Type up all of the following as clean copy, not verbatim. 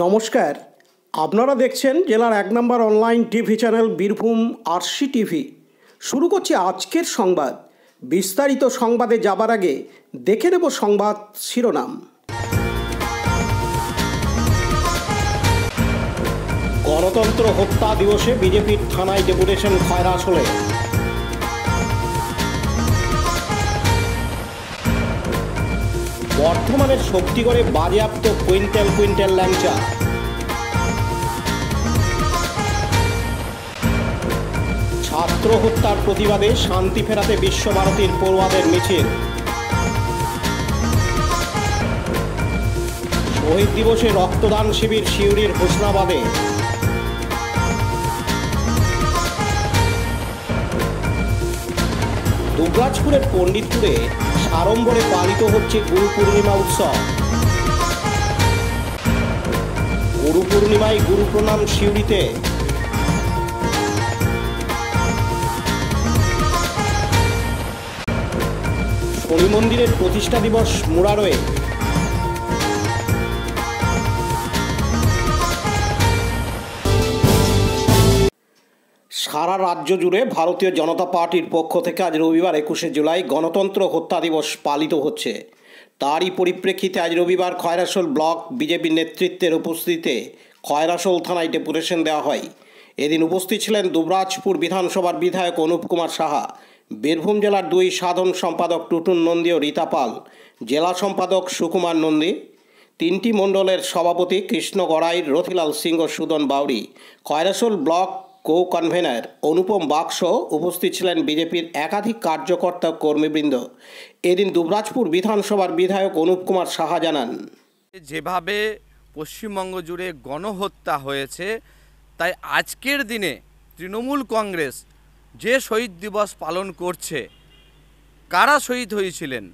নমস্কার, আপনারা দেখছেন জেলার ১ নম্বর online TV channel Birbhum RC TV. শুরু করছি আজকের সংবাদ। বিস্তারিত সংবাদে যাবার আগে দেখে নেব সংবাদ শিরোনাম। গণতন্ত্র হত্যা দিবসে বিজেপির থানায় ডেপুটেশন খয়রাশোলে। বর্ধমানের শক্তিগড়ে বাজেয়াপ্ত কুইন্টাল কুইন্টাল ল্যাংচা। ছাত্র হত্যার প্রতিবাদে শান্তি ফেরাতে বিশ্বভারতীর পড়ুয়াদের মিছিল। শহীদ দিবসে রক্তদান শিবির সিউড়ির হোসনাবাদে। দুবরাজপুরের পণ্ডিতপুরে সাড়ম্বরে পালিত হচ্ছে গুরু পূর্ণিমা উৎসব। গুরু পূর্ণিমায় গুরু প্রণাম সিউড়িতে। শনি মন্দিরের প্রতিষ্ঠা দিবস মুরারোয়ে। সারা রাজ্য জুড়ে ভারতীয় জনতা পার্টির পক্ষ থেকে আজ রবিবার ২১শে জুলাই গণতন্ত্র হত্যা দিবস পালিত হচ্ছে। তারই পরিপ্রেক্ষিতে আজ রবিবার খয়রাশোল ব্লক বিজেপি নেতৃত্বের উপস্থিতিতে খয়রাশোল থানায় ডেপুটেশন দেওয়া হয়। এদিন উপস্থিত ছিলেন দুবরাজপুর বিধানসভার বিধায়ক অনুপ কুমার সাহা, বীরভূম জেলার ২ সাধারণ সম্পাদক টুটুন নন্দী ও রীতা পাল, জেলা সম্পাদক সুকুমার নন্দী, ৩টি মণ্ডলের সভাপতি Krishna Garai, Rathilal Singh, Sudan Bauri, Khoyrashol block co convener Anupam Baksa. উপস্থিত ছিলেন বিজেপির একাধিক কার্যকর্তা কর্মীবৃন্দ। এদিন দুবরাজপুর বিধানসভার বিধায়ক অনুপ কুমার সাহা জানান, যেভাবে পশ্চিমবঙ্গ জুড়ে গণহত্যা হয়েছে, তাই আজকের দিনে তৃণমূল কংগ্রেস যে শহীদ দিবস পালন করছে, কারা শহীদ হয়েছিলেন?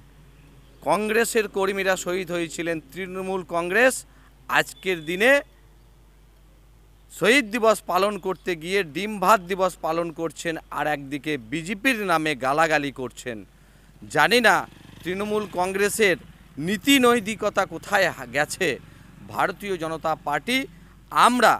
কংগ্রেসের কর্মীরা শহীদ হয়েছিলেন। তৃণমূল কংগ্রেস আজকের দিনে শহীদ দিবস পালন করতে গিয়ে ডিম ভাত দিবস পালন করছেন, আর একদিকে বিজেপির নামে গালাগালি করছেন। জানি না তৃণমূল কংগ্রেসের নীতি নৈতিকতা কোথায় গেছে। ভারতীয় জনতা পার্টি আমরা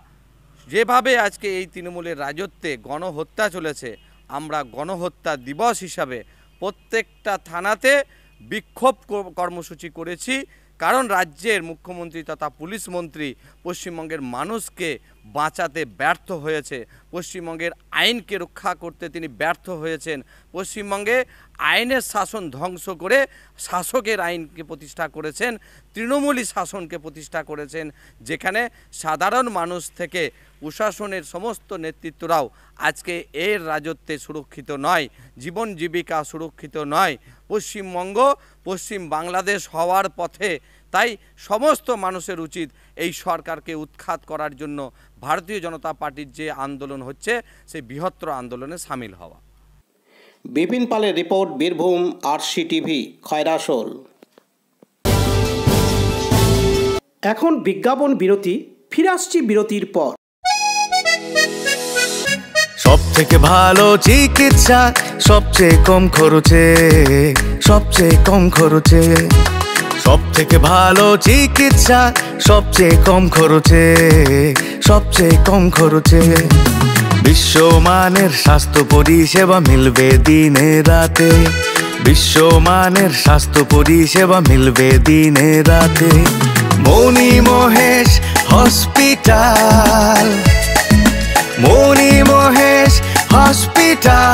যেভাবে আজকে এই তৃণমূলের রাজত্বে গণহত্যা চলেছে, আমরা গণহত্যা দিবস হিসাবে প্রত্যেকটা থানাতে বিক্ষোভ কর্মসূচি করেছি। কারণ রাজ্যের মুখ্যমন্ত্রী তথা পুলিশ মন্ত্রী পশ্চিমবঙ্গের মানুষকে বাঁচাতে ব্যর্থ হয়েছে, পশ্চিমবঙ্গের আইনকে রক্ষা করতে তিনি ব্যর্থ হয়েছেন। পশ্চিমবঙ্গে আইনের শাসন ধ্বংস করে শাসকের আইনকে প্রতিষ্ঠা করেছেন, তৃণমূলী শাসনকে প্রতিষ্ঠা করেছেন, যেখানে সাধারণ মানুষ থেকে প্রশাসনের সমস্ত নেতৃত্বরাও আজকে এর রাজত্বে সুরক্ষিত নয়, জীবন জীবিকা সুরক্ষিত নয়। পশ্চিমবঙ্গ পশ্চিম বাংলাদেশ হওয়ার পথে। তাই সমস্ত মানুষের উচিত এই সরকারকে উৎখাত করার জন্য ভারতীয় জনতা পার্টির যে আন্দোলন হচ্ছে, সেই বৃহত্তর আন্দোলনে সামিল হওয়া। বিপিন পালের report, Birbhum RC TV, Khoyrasol. এখন বিজ্ঞাপন বিরতি, ফিরে আসছি বিরতির পর। সব থেকে ভালো চিকিৎসা, সবচেয়ে কম খরচে, সবচেয়ে কম খরচে। সব থেকে ভালো চিকিৎসা, সবচেয়ে কম খরচে, সবচেয়ে কম খরচে। বিশ্বমানের স্বাস্থ্য পরিষেবা মিলবে দিনে রাতে, বিশ্বমানের স্বাস্থ্য পরিষেবা মিলবে দিনে রাতে। মণি মহেশ হসপিটাল, মণি মহেশ হসপিটাল,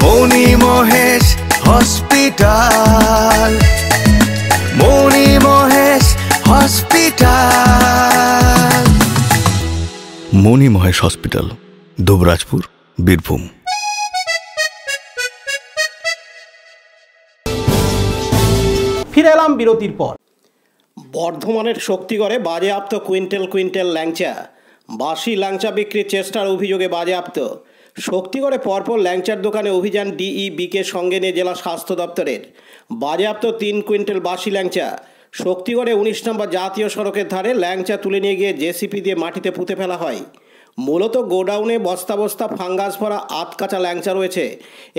মণি মহেশ হসপিটাল, মণি মহেশ হসপিটাল। মণি মহেশ হসপিটাল, দুবরাজপুর, বীরভূম। ফিরে এলাম বিরতির পর। বর্ধমানের শক্তিগড়ে বাজেয়াপ্ত কুইন্টাল কুইন্টাল ল্যাংচা। বাসি ল্যাংচা বিক্রির চেষ্টার অভিযোগে বাজেয়াপ্ত। শক্তিগড়ে পরপর ল্যাংচার দোকানে অভিযান ডিইবিকে সঙ্গে নিয়ে জেলা স্বাস্থ্য দপ্তরের। বাজেয়াপ্ত ৩ কুইন্টাল বাসি ল্যাংচা। শক্তিগড়ে ১৯ নম্বর জাতীয় সড়কের ধারে ল্যাংচা তুলে নিয়ে গিয়ে জেসিপি দিয়ে মাটিতে পুঁতে ফেলা হয়। মূলত গোডাউনে বস্তা বস্তা ফাঙ্গাস ভরা আধকাঁচা ল্যাংচা রয়েছে।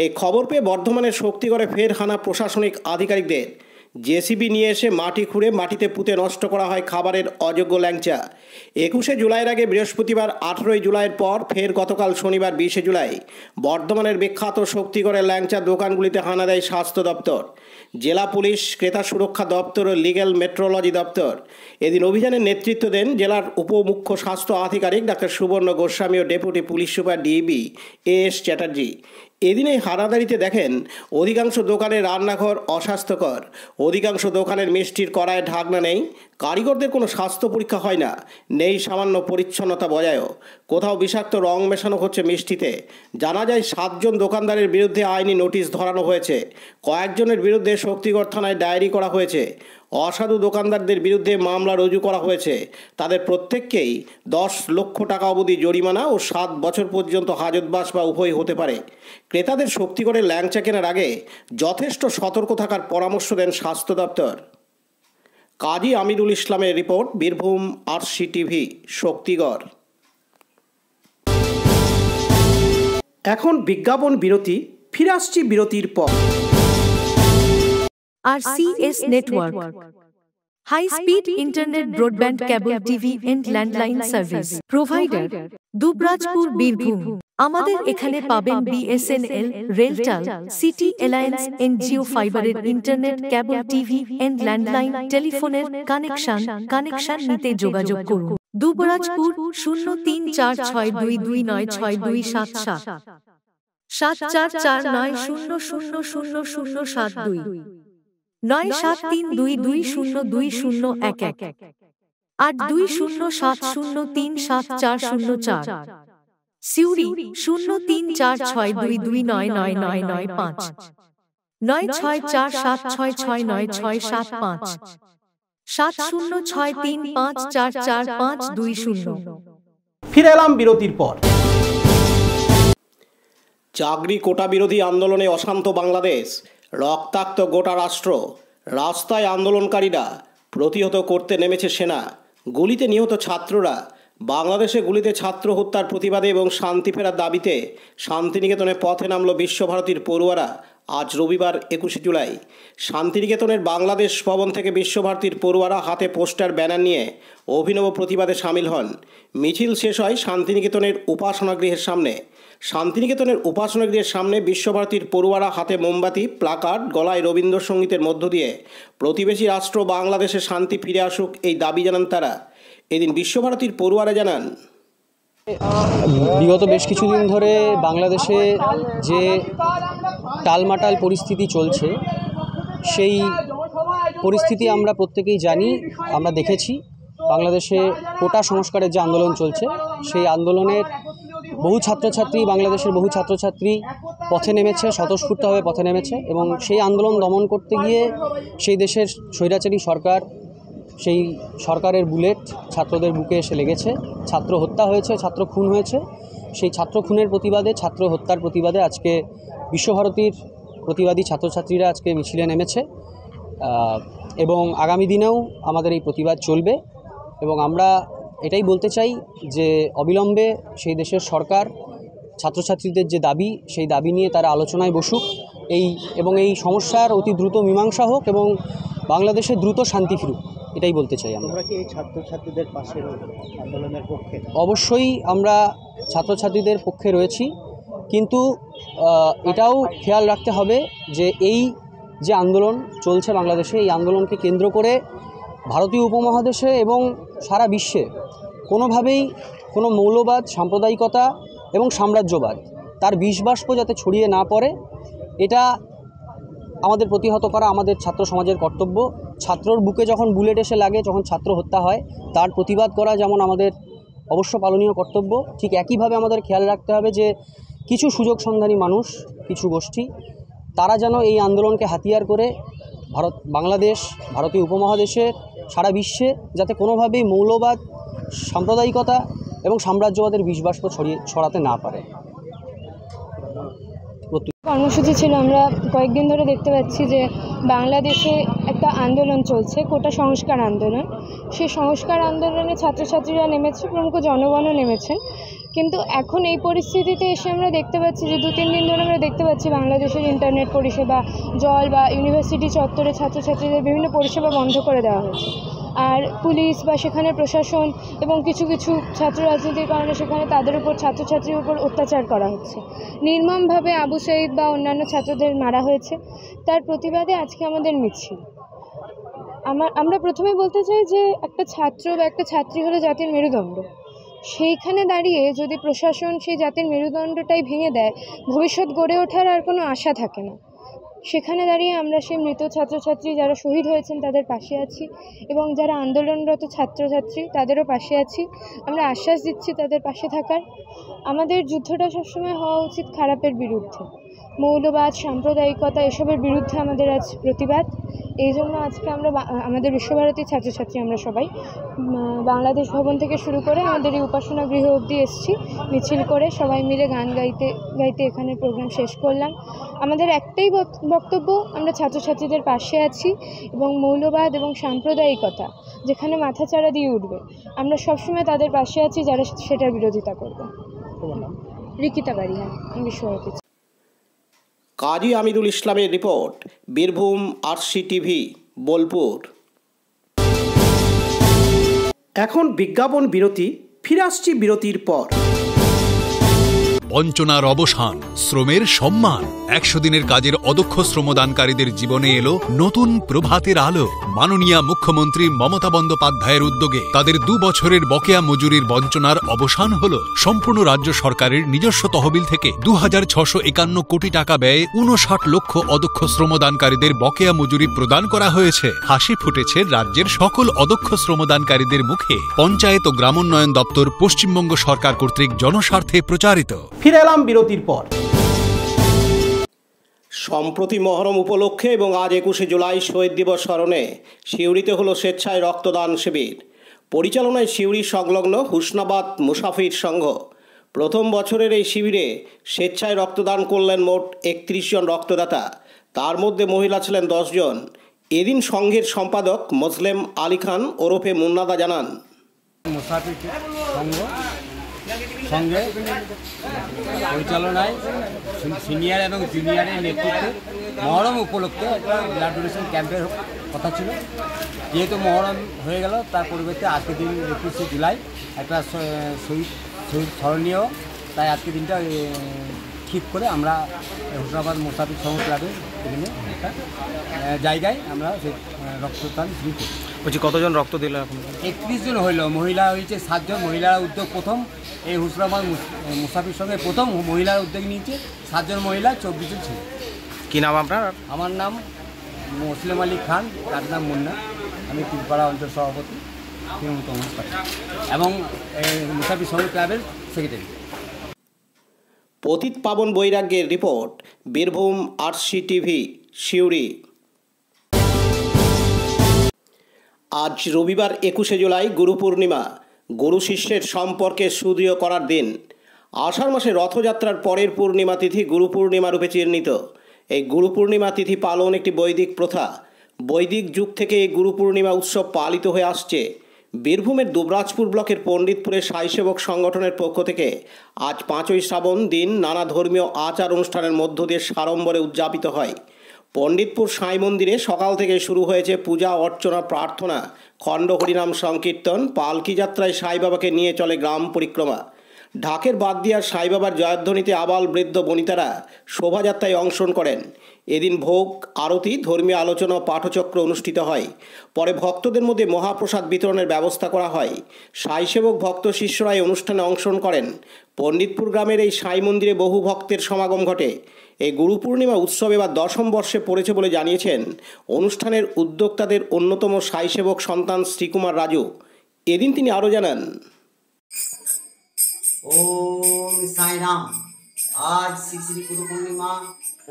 এই খবর পেয়ে বর্ধমানের শক্তিগড়ে ফের হানা প্রশাসনিক আধিকারিকদের। জেসিবি নিয়ে এসে মাটি খুঁড়ে মাটিতে পুঁতে নষ্ট করা হয় খাবারের অযোগ্য ল্যাংচা। 21শে জুলাইয়ের আগে বৃহস্পতিবার 18ই জুলাইয়ের পর ফের গতকাল শনিবার 20শে জুলাই বর্ধমানের বিখ্যাত শক্তিগড়ের ল্যাংচা দোকানগুলিতে হানা দেয় স্বাস্থ্য দপ্তর, জেলা পুলিশ, ক্রেতা সুরক্ষা দপ্তর ও লিগ্যাল মেট্রোলজি দপ্তর। এদিন অভিযানের নেতৃত্ব দেন জেলার উপমুখ্য স্বাস্থ্য আধিকারিক ডাক্তার সুবর্ণ গোস্বামী ও deputy police super DB S Chatterjee. এদিন এই হানাদারিতে দেখেন অধিকাংশ দোকানের রান্নাঘর অস্বাস্থ্যকর, অধিকাংশ দোকানের মিষ্টির কড়ায় ঢাকনা নেই, কারিগরদের কোনো স্বাস্থ্য পরীক্ষা হয় না, নেই সামান্য পরিচ্ছন্নতা বজায়ও, কোথাও বিষাক্ত রং মেশানো হচ্ছে মিষ্টিতে। জানা যায় 7 জন দোকানদারের বিরুদ্ধে আইনি নোটিশ ধরানো হয়েছে, কয়েকজনের বিরুদ্ধে শক্তিগড় থানায় ডায়েরি করা হয়েছে, অসাধু দোকানদারদের বিরুদ্ধে মামলা রুজু করা হয়েছে। তাদের প্রত্যেককেই 10 লক্ষ টাকা অবধি জরিমানা ও 7 বছর পর্যন্ত হাজতবাস বা উভয় হতে পারে। ক্রেতাদের শক্তিগড়ের ল্যাংচা কেনার আগে যথেষ্ট সতর্ক থাকার পরামর্শ দেন স্বাস্থ্য দপ্তর। কাজী আমিরুল ইসলামের report, Birbhum RC TV, Shaktigarh. এখন বিজ্ঞাপন বিরতি, ফিরে আসছি বিরতির পর। RCS Network, high-speed internet, broadband, cable TV and landline service provider, Dubrajpur, Birbhum. আমাদের এখানে পাবেন BSNL, RailTel, city alliance, Jio ফাইবারের internet, cable TV and landline টেলিফোনের কানেকশন নিতে যোগাযোগ করুন। দুবরাজপুর 0346229627 7449000072 9732202011 8207037404। সিউড়ি 034622999995 9647669665 7063544520। ফিরে এলাম বিরতির পর। চাকরি কোটা বিরোধী আন্দোলনে অশান্ত বাংলাদেশ, রক্তাক্ত গোটা রাষ্ট্র, রাস্তায় আন্দোলনকারীরা, প্রতিহত করতে নেমেছে সেনা, গুলিতে নিহত ছাত্ররা। বাংলাদেশে গুলিতে ছাত্র হত্যার প্রতিবাদে এবং শান্তি ফেরার দাবিতে শান্তিনিকেতনে পথে নামল বিশ্বভারতীর পড়ুয়ারা। আজ রবিবার 21শে জুলাই শান্তিনিকেতনের বাংলাদেশ ভবন থেকে বিশ্বভারতীর পড়ুয়ারা হাতে পোস্টার, ব্যানার নিয়ে অভিনব প্রতিবাদে সামিল হন। মিছিল শেষ হয় শান্তিনিকেতনের উপাসনাগৃহের সামনে। শান্তিনিকেতনের উপাসনাগৃহের সামনে বিশ্বভারতীর পড়ুয়ারা হাতে মোমবাতি, প্লাকার্ড, গলায় রবীন্দ্রসঙ্গীতের মধ্য দিয়ে প্রতিবেশী রাষ্ট্র বাংলাদেশে শান্তি ফিরে আসুক এই দাবি জানান তারা। এদিন বিশ্বভারতীর পড়ুয়ারা জানান, বিগত বেশ কিছুদিন ধরে বাংলাদেশে যে টালমাটাল পরিস্থিতি চলছে, সেই পরিস্থিতি আমরা প্রত্যেকেই জানি, আমরা দেখেছি। বাংলাদেশে কোটা সংস্কারের যে আন্দোলন চলছে, সেই আন্দোলনের বহু ছাত্রছাত্রী, বাংলাদেশের বহু ছাত্রছাত্রী পথে নেমেছে, স্বতঃস্ফূর্তভাবে পথে নেমেছে এবং সেই আন্দোলন দমন করতে গিয়ে সেই দেশের স্বৈরাচারী সরকার, সেই সরকারের বুলেট ছাত্রদের বুকে এসে লেগেছে, ছাত্র হত্যা হয়েছে, ছাত্র খুন হয়েছে। সেই ছাত্র খুনের প্রতিবাদে, ছাত্র হত্যার প্রতিবাদে আজকে বিশ্বভারতীর প্রতিবাদী ছাত্রছাত্রীরা আজকে মিছিলে নেমেছে এবং আগামী দিনেও আমাদের এই প্রতিবাদ চলবে। এবং আমরা এটাই বলতে চাই যে অবিলম্বে সেই দেশের সরকার ছাত্রছাত্রীদের যে দাবি, সেই দাবি নিয়ে তারা আলোচনায় বসুক, এই সমস্যার অতি দ্রুত মীমাংসা হোক এবং বাংলাদেশে দ্রুত শান্তি ফিরুক, এটাই বলতে চাই। আমরা কি এই ছাত্রছাত্রীদের পাশে আন্দোলনের পক্ষে? অবশ্যই আমরা ছাত্রছাত্রীদের পক্ষে রয়েছি, কিন্তু এটাও খেয়াল রাখতে হবে যে এই যে আন্দোলন চলছে বাংলাদেশে, এই আন্দোলনকে কেন্দ্র করে ভারতীয় উপমহাদেশে এবং সারা বিশ্বে কোনোভাবেই কোনো মৌলবাদ, সাম্প্রদায়িকতা এবং সাম্রাজ্যবাদ তার বিষবাষ্প যাতে ছড়িয়ে না পড়ে, এটা আমাদের প্রতিহত করা আমাদের ছাত্র সমাজের কর্তব্য। ছাত্রর বুকে যখন বুলেট এসে লাগে, যখন ছাত্র হত্যা হয়, তার প্রতিবাদ করা যেমন আমাদের অবশ্য পালনীয় কর্তব্য, ঠিক একইভাবে আমাদের খেয়াল রাখতে হবে যে কিছু সুযোগ সন্ধানী মানুষ, কিছু গোষ্ঠী, তারা যেন এই আন্দোলনকে হাতিয়ার করে বাংলাদেশ, ভারতীয় উপমহাদেশের, সারা বিশ্বে যাতে কোনোভাবেই মৌলবাদ, সাম্প্রদায়িকতা এবং সাম্রাজ্যবাদের বিষবাষ্প ছড়াতে না পারে। কর্মসূচি ছিল, আমরা কয়েকদিন ধরে দেখতে পাচ্ছি যে বাংলাদেশে একটা আন্দোলন চলছে, কোটা সংস্কার আন্দোলন। সেই সংস্কার আন্দোলনে ছাত্রছাত্রীরা নেমেছে, প্রমুখ জনগণও নেমেছেন কিন্তু এখন এই পরিস্থিতিতে এসে আমরা দেখতে পাচ্ছি যে 2-3 দিন ধরে আমরা দেখতে পাচ্ছি বাংলাদেশের ইন্টারনেট পরিষেবা, জল বা ইউনিভার্সিটি চত্বরে ছাত্রছাত্রীদের বিভিন্ন পরিষেবা বন্ধ করে দেওয়া হয়েছে। আর পুলিশ বা সেখানে প্রশাসন এবং কিছু কিছু ছাত্র রাজনীতির কারণে সেখানে তাদের উপর ছাত্রছাত্রীর উপর অত্যাচার করা হচ্ছে। নির্মমভাবে আবু সাঈদ বা অন্যান্য ছাত্রদের মারা হয়েছে। তার প্রতিবাদে আজকে আমাদের মিছিল। আমরা প্রথমে বলতে চাই যে একটা ছাত্র বা একটা ছাত্রী হলো জাতির মেরুদণ্ড। সেইখানে দাঁড়িয়ে যদি প্রশাসন সেই জাতির মেরুদণ্ডটাই ভেঙে দেয়, ভবিষ্যৎ গড়ে ওঠার আর কোনো আশা থাকে না। সেখানে দাঁড়িয়ে আমরা সেই মৃত ছাত্রছাত্রী যারা শহীদ হয়েছেন তাদের পাশে আছি এবং যারা আন্দোলনরত ছাত্রছাত্রী তাদেরও পাশে আছি। আমরা আশ্বাস দিচ্ছি তাদের পাশে থাকার। আমাদের যুদ্ধটা সবসময় হওয়া উচিত খারাপের বিরুদ্ধে, মৌলবাদ, সাম্প্রদায়িকতা এসবের বিরুদ্ধে আমাদের আজ প্রতিবাদ। এই জন্য আজকে আমরা আমাদের বিশ্বভারতী ছাত্রছাত্রী আমরা সবাই বাংলাদেশ ভবন থেকে শুরু করে আমাদের এই উপাসনা গৃহ অবধি এসেছি, মিছিল করে সবাই মিলে গান গাইতে গাইতে এখানে প্রোগ্রাম শেষ করলাম। আমাদের একটাই বক্তব্য, আমরা ছাত্রছাত্রীদের পাশে আছি এবং মৌলবাদ এবং সাম্প্রদায়িকতা যেখানে মাথাচাড়া দিয়ে উঠবে আমরা সবসময় তাদের পাশে আছি যারা সেটার বিরোধিতা করবে। রিকিতা বাড়িয়া, বিশ্বভারতী। কাজী আমিরুল ইসলামের রিপোর্ট, বীরভূম RCTV, বোলপুর। এখন বিজ্ঞাপন বিরতি, ফিরে আসছি বিরতির পর। বঞ্চনার অবসান, শ্রমের সম্মান। 100 দিনের কাজের অদক্ষ শ্রমদানকারীদের জীবনে এলো নতুন প্রভাতের আলো। মাননীয় মুখ্যমন্ত্রী মমতা বন্দ্যোপাধ্যায়ের উদ্যোগে তাদের 2 বছরের বকেয়া মজুরির বঞ্চনার অবসান হলো। সম্পূর্ণ রাজ্য সরকারের নিজস্ব তহবিল থেকে 2651 কোটি টাকা ব্যয়ে 59 লক্ষ অদক্ষ শ্রমদানকারীদের বকেয়া মজুরি প্রদান করা হয়েছে। হাসি ফুটেছে রাজ্যের সকল অদক্ষ শ্রমদানকারীদের মুখে। পঞ্চায়েত ও গ্রামোন্নয়ন দপ্তর, পশ্চিমবঙ্গ সরকার কর্তৃক জনস্বার্থে প্রচারিত। ফিরে এলাম বিরতির পর। সম্প্রতি মহরম উপলক্ষে এবং আজ 21শে জুলাই শহীদ দিবস স্মরণে সিউড়িতে হলো স্বেচ্ছায় রক্তদান শিবির। পরিচালনায় সিউড়ি সংলগ্ন হুসনাবাদ মুসাফির সংঘ। প্রথম বছরের এই শিবিরে স্বেচ্ছায় রক্তদান করলেন মোট 31 জন রক্তদাতা, তার মধ্যে মহিলা ছিলেন 10 জন। এদিন সংঘের সম্পাদক মোসলেম আলী খান ওরফে মুন্নাদা জানান, মুসাফির সংঘ সঙ্গে পরিচালনায় সিনিয়র এবং জুনিয়রের নেতৃত্বে মহরম উপলক্ষে একটা ব্লাড ডোনেশন ক্যাম্পের কথা ছিল। যেহেতু মহরম হয়ে গেল, তার পরিবর্তে আজকের দিন 21শে জুলাই একটা শহীদ স্মরণীয়, তাই আজকের দিনটা ঠিক করে আমরা হুসনাবাদ মুসাফির সংঘ ক্লাবের এখানে একটা জায়গায় আমরা সেই রক্তদান শুরু করি। বলছি, কতজন রক্ত দিল এখন? 31 জন হইল, মহিলা হয়েছে 7 জন। মহিলারা উদ্যোগ প্রথম, এই হুসনাবাদ মুসাফির সঙ্গে প্রথম মহিলার উদ্যোগ নিয়েছে। 7 জন মহিলা, 24 জন ছিল। কী নাম আপনার? আমার নাম মোসলেম আলী খান, তার নাম মুন্না। আমি তিলপাড়া অঞ্চল সভাপতি তৃণমূল কংগ্রেস পার্টি এবং মুসাফির সংঘ ক্লাবের সেক্রেটারি। পতিত পাবন বৈরাগ্যের রিপোর্ট, বীরভূম RCTV, সিউড়ি। আজ রবিবার 21শে জুলাই গুরু পূর্ণিমা, গুরু শিষ্যের সম্পর্কে সুদৃঢ় করার দিন। আষাঢ় মাসে রথযাত্রার পরের পূর্ণিমা তিথি গুরু পূর্ণিমা রূপে চিহ্নিত। এই গুরু পূর্ণিমা তিথি পালন একটি বৈদিক প্রথা। বৈদিক যুগ থেকে এই গুরু পূর্ণিমা উৎসব পালিত হয়ে আসছে। বীরভূমের দুবরাজপুর ব্লকের পণ্ডিতপুরের সাই সেবক সংগঠনের পক্ষ থেকে আজ 5ই শ্রাবণ দিন নানা ধর্মীয় আচার অনুষ্ঠানের মধ্য দিয়ে সাড়ম্বরে উদযাপিত হয়। পণ্ডিতপুর সাই মন্দিরে সকাল থেকে শুরু হয়েছে পূজা অর্চনা, প্রার্থনা, খণ্ড হরিনাম সংকীর্তন। পালকি যাত্রায় সাই বাবাকে নিয়ে চলে গ্রাম পরিক্রমা। ঢাকের বাদদিয়ার সাই বাবার জয়ধ্বনিতে আবাল বৃদ্ধ বনিতারা শোভাযাত্রায় অংশগ্রহণ করেন। এদিন ভোগ, আরতি, ধর্মীয় আলোচনা ও পাঠচক্র অনুষ্ঠিত হয়। পরে ভক্তদের মধ্যে মহাপ্রসাদ বিতরণের ব্যবস্থা করা হয়। সাই সেবক ভক্ত শিষ্যরা এই অনুষ্ঠানে অংশগ্রহণ করেন। পণ্ডিতপুর গ্রামের এই সাই মন্দিরে বহু ভক্তের সমাগম ঘটে। এই গুরু পূর্ণিমা উৎসব এবার 10ম বর্ষে পড়েছে বলে জানিয়েছেন অনুষ্ঠানের উদ্যোক্তাদের অন্যতম সাই সেবক সন্তান শ্রীকুমার রাজু। এদিন তিনি আরও জানান, ওম সাই রাম। আজ শ্রী শ্রী গুরু পূর্ণিমা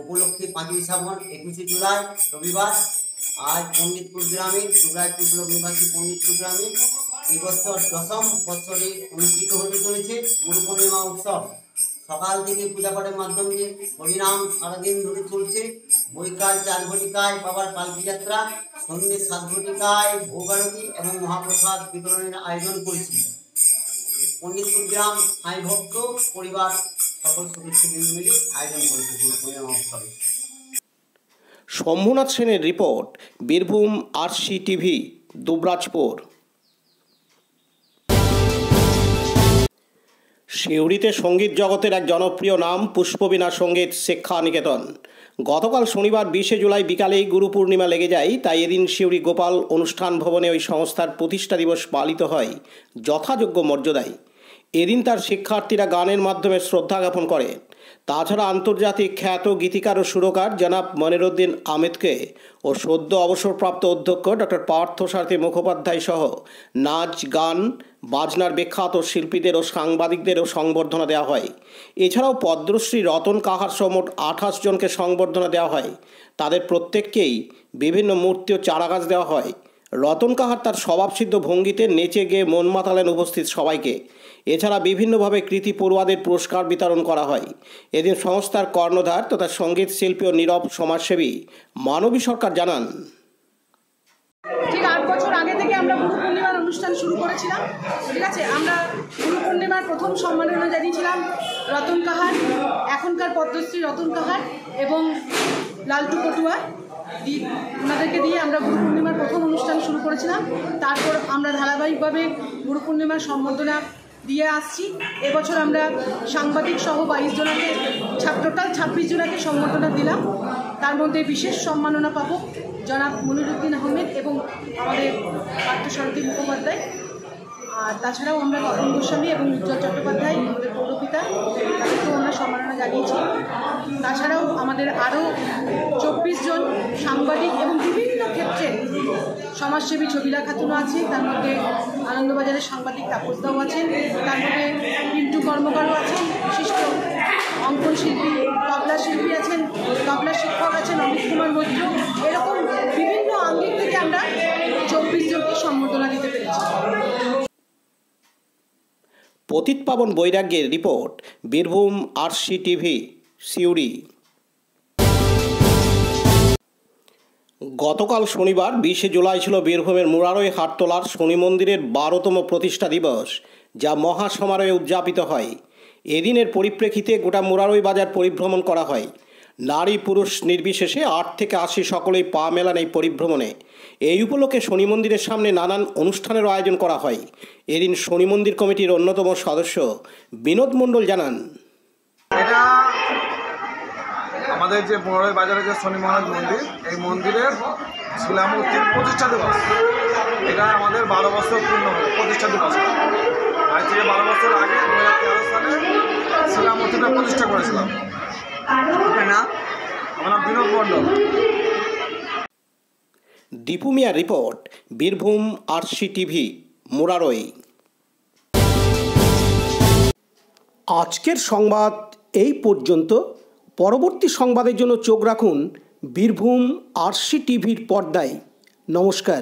উপলক্ষে 5ই শ্রাবণ 21শে জুলাই রবিবার। আজ পণ্ডিতপুর গ্রামে, দুবরাজপুর ব্লক নিবাসী পণ্ডিতপুর গ্রামে এবছর 10ম বছরে অনুষ্ঠিত হতে চলেছে গুরু পূর্ণিমা উৎসব। সকাল থেকে পূজা পাঠের মাধ্যমে হরিনাম সারাদিন ধরে চলছে। বৈকাল 4 ঘটিকায় বাবার পালকি যাত্রা, সন্ধ্যে 7 ঘটিকায় ভোগ আরতি এবং মহাপ্রসাদ বিতরণের আয়োজন করেছি। পণ্ডিতপুর গ্রাম সাই ভক্ত পরিবার সকল সদস্যবৃন্দ মিলে আয়োজন করেছে গুরু পূর্ণিমা মহোৎসবে। শম্ভুনাথ সেনের report, Birbhum RC TV, Dubrajpur. সিউড়িতে সঙ্গীত জগতের এক জনপ্রিয় নাম পুষ্পবীণা সঙ্গীত শিক্ষা নিকেতন। গতকাল শনিবার 20 জুলাই বিকালেই গুরু পূর্ণিমা লেগে যায়, তাই এদিন সিউড়ি গোপাল অনুষ্ঠান ভবনে ওই সংস্থার প্রতিষ্ঠা দিবস পালিত হয় যথাযোগ্য মর্যাদায়। এদিন তার শিক্ষার্থীরা গানের মাধ্যমে শ্রদ্ধা জ্ঞাপন করে। তাছাড়া আন্তর্জাতিক খ্যাত গীতিকার ও সুরকার জনাব মনিরুদ্দিন আহমেদকে ও সদ্য অবসরপ্রাপ্ত অধ্যক্ষ ডক্টর পার্থসারথী মুখোপাধ্যায় সহ নাচ, গান, বাজনার বিখ্যাত শিল্পীদের ও সাংবাদিকদেরও সংবর্ধনা দেওয়া হয়। এছাড়াও পদ্মশ্রী রতন কাহার সহ মোট 28 জনকে সংবর্ধনা দেওয়া হয়। তাদের প্রত্যেককেই বিভিন্ন মূর্তি ও চারাগাছ দেওয়া হয়। রতন কাহার তার স্বভাবসিদ্ধ ভঙ্গিতে নেচে গিয়ে মন মাতালেন উপস্থিত সবাইকে। এছাড়া বিভিন্নভাবে কৃতি পড়ুয়াদের পুরস্কার বিতরণ করা হয়। এদিন সংস্থার কর্ণধার তথা সঙ্গীত শিল্পী ও নীরব সমাজসেবী মানবী সরকার জানান, ঠিক 8 বছর আগে থেকে আমরা গুরু পূর্ণিমার অনুষ্ঠান শুরু করেছিলাম। ঠিক আছে, আমরা গুরু পূর্ণিমার প্রথম সম্মাননা জানিয়েছিলাম রতন কাহার, এখনকার পদ্মশ্রী রতন কাহার এবং লালটু পটুয়া ওনাদেরকে দিয়ে আমরা গুরু পূর্ণিমার প্রথম অনুষ্ঠান শুরু করেছিলাম। তারপর আমরা ধারাবাহিকভাবে গুরু পূর্ণিমার সম্বর্ধনা দিয়ে আসছি। এবছর আমরা সাংবাদিক সহ 22 জনকে, টোটাল 26 জনকে সম্বর্ধনা দিলাম। তার মধ্যে বিশেষ সম্মাননা পাবো জনাব মনিরুদ্দিন আহমেদ এবং আমাদের পার্থসারথী মুখোপাধ্যায়। আর তাছাড়াও আমরা তপন গোস্বামী এবং উজ্জ্বল চট্টোপাধ্যায়, আমাদের পৌরপিতা, তাদেরকেও আমরা সম্মাননা জানিয়েছি। তাছাড়াও আমাদের আরও 24 জন সাংবাদিক এবং বিভিন্ন ক্ষেত্রে সমাজসেবী ছবিলা খাতুনও আছে। তার মধ্যে আনন্দবাজারের সাংবাদিক তাপসদাও আছেন, তার মধ্যে পিন্টু কর্মকারও আছেন, বিশিষ্ট অঙ্কন শিল্পী, তবলা শিল্পী আছেন, তবলা শিক্ষক আছেন অমিত কুমার মৈত্র। এরকম বিভিন্ন আঙ্গিক থেকে আমরা 24 জনকে সম্বর্ধনা দিতে পেরেছি। পতিত পাবন বৈরাগ্যের report, Birbhum RC TV, Suri. গতকাল শনিবার 20 জুলাই ছিল বীরভূমের মুরারই হাটতলার শনি মন্দিরের 12তম প্রতিষ্ঠা দিবস, যা মহাসমারোহে উদযাপিত হয়। এদিনের পরিপ্রেক্ষিতে গোটা মুরারই বাজার পরিভ্রমণ করা হয়। নারী পুরুষ নির্বিশেষে 8 থেকে 80 সকলেই পা মেলান এই পরিভ্রমণে। এই উপলক্ষে শনি মন্দিরের সামনে নানান অনুষ্ঠানেরও আয়োজন করা হয়। এদিন শনি মন্দির কমিটির অন্যতম সদস্য বিনোদ মণ্ডল জানান, এটা আমাদের যে মুরারই বাজারে যে শনি মহারাজ মন্দির, এই মন্দিরের শিলামূর্তির প্রতিষ্ঠা দিবস। এটা আমাদের 12 বছর পূর্ণ হলো প্রতিষ্ঠা দিবস। আজ থেকে 12 বছর আগে 2013 সালে শিলামূর্তিটা প্রতিষ্ঠা করেছিলাম। আমার নাম বিনোদ মণ্ডল। দীপু মিয়ার report, Birbhum RC TV, Murarai. আজকের সংবাদ এই পর্যন্ত। পরবর্তী সংবাদের জন্য চোখ রাখুন বীরভূম আরসি টিভির পর্দায়। নমস্কার।